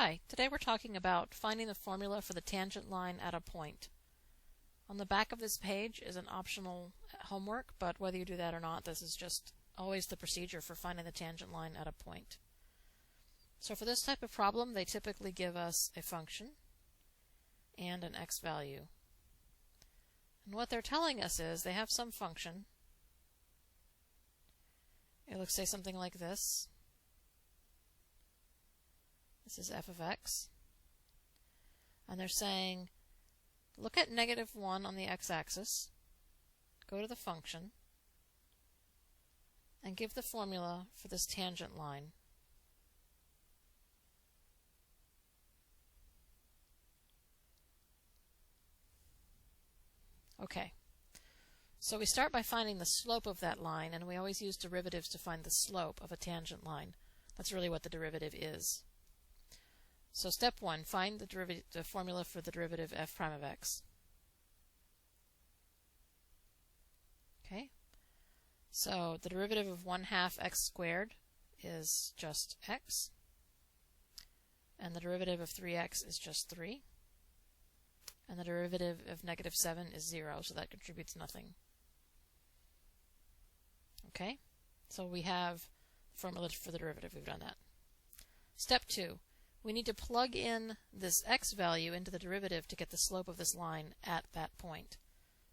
Hi, today we're talking about finding the formula for the tangent line at a point. On the back of this page is an optional homework, but whether you do that or not, this is just always the procedure for finding the tangent line at a point. So for this type of problem, they typically give us a function and an x value. And what they're telling us is they have some function. It looks, say, something like this. This is f of x. And they're saying, look at -1 on the x-axis, go to the function, and give the formula for this tangent line. Okay, so we start by finding the slope of that line, and we always use derivatives to find the slope of a tangent line. That's really what the derivative is. So step 1, find the formula for the derivative f prime of x. Okay, so the derivative of 1/2 x squared is just x, and the derivative of 3x is just 3, and the derivative of -7 is 0, so that contributes nothing. Okay, so we have the formula for the derivative. We've done that. Step 2. We need to plug in this x value into the derivative to get the slope of this line at that point.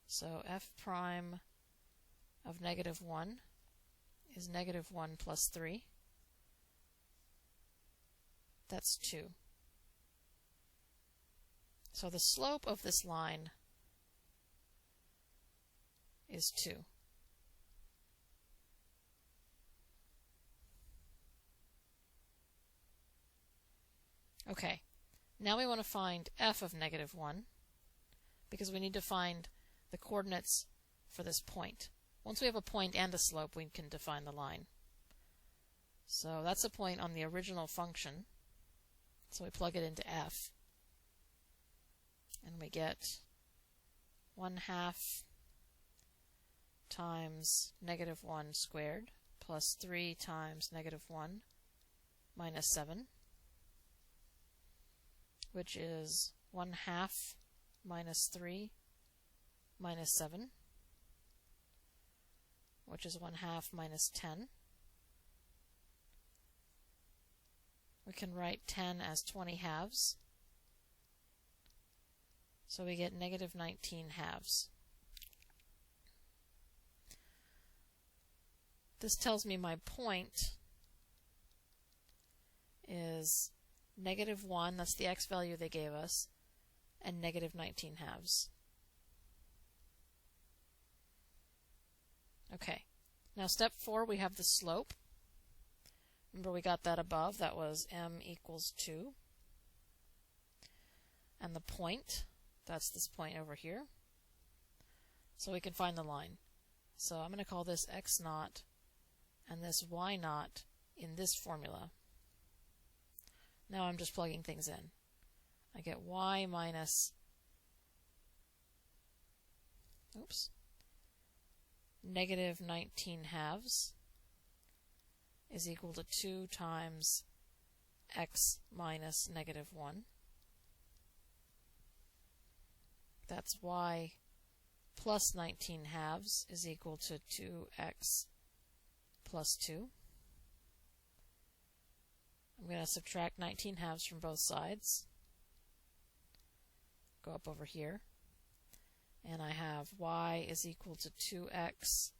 So f prime of -1 is -1 plus 3. That's 2. So the slope of this line is 2. Okay, now we want to find f of -1 because we need to find the coordinates for this point. Once we have a point and a slope, we can define the line. So that's a point on the original function. So we plug it into f, and we get 1/2 times -1 squared plus 3 times -1 minus 7. Which is 1/2 minus 3 minus 7, which is 1/2 minus 10. We can write 10 as 20 halves, so we get -19 halves. This tells me my point is -1, that's the x value they gave us, and -19 halves. Okay, now step 4, we have the slope. Remember we got that above, that was m equals 2. And the point, that's this point over here. So we can find the line. So I'm going to call this x naught and this y naught in this formula. Now I'm just plugging things in. I get y minus -19 halves is equal to 2 times x minus -1. That's y plus 19 halves is equal to 2x plus 2. I'm going to subtract 19 halves from both sides. Go up over here. And I have y is equal to 2x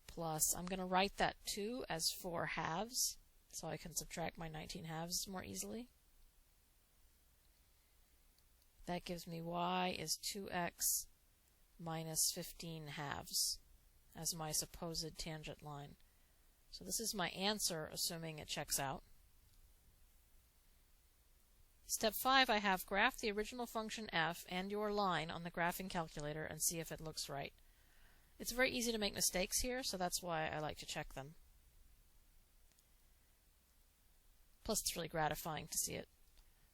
plus, I'm going to write that 2 as 4 halves, so I can subtract my 19 halves more easily. That gives me y is 2x minus 15 halves as my supposed tangent line. So this is my answer, assuming it checks out. Step 5, I have graph the original function f and your line on the graphing calculator and see if it looks right. It's very easy to make mistakes here, so that's why I like to check them. Plus it's really gratifying to see it.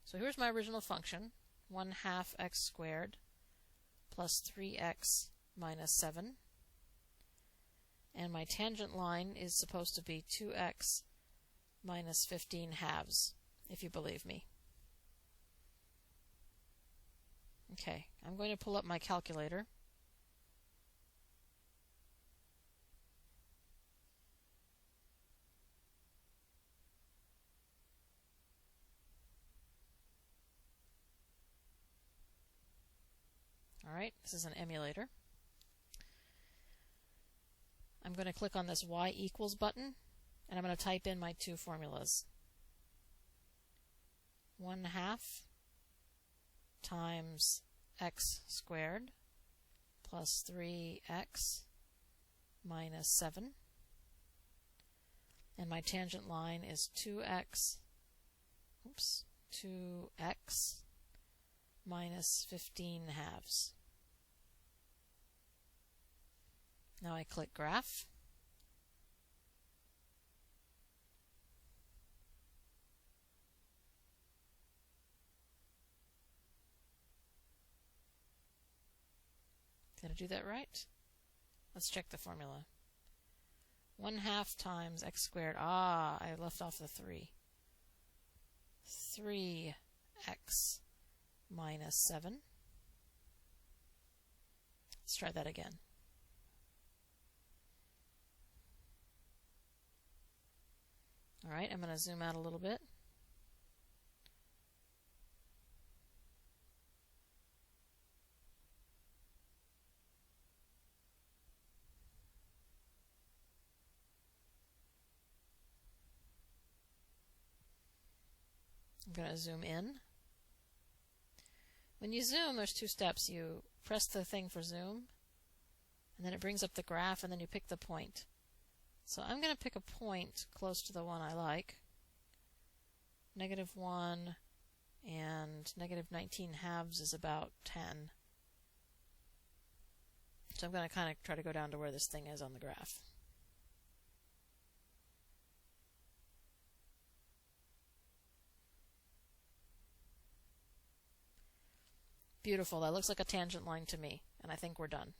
So here's my original function, 1/2 x squared plus 3x minus 7. And my tangent line is supposed to be 2x minus 15 halves, if you believe me. Okay, I'm going to pull up my calculator. Alright, this is an emulator. I'm going to click on this y equals button, and I'm going to type in my two formulas. 1/2 times x squared plus 3x minus 7. And my tangent line is 2x minus 15/2. Now I click Graph. Did I do that right? Let's check the formula. 1/2 times x squared. I left off the 3. 3x minus 7. Let's try that again. Alright, I'm going to zoom out a little bit. I'm going to zoom in. When you zoom, there's two steps. You press the thing for zoom, and then it brings up the graph, and then you pick the point. So I'm going to pick a point close to the one I like. -1 and -19/2 is about 10. So I'm going to kind of try to go down to where this thing is on the graph. Beautiful. That looks like a tangent line to me, and I think we're done.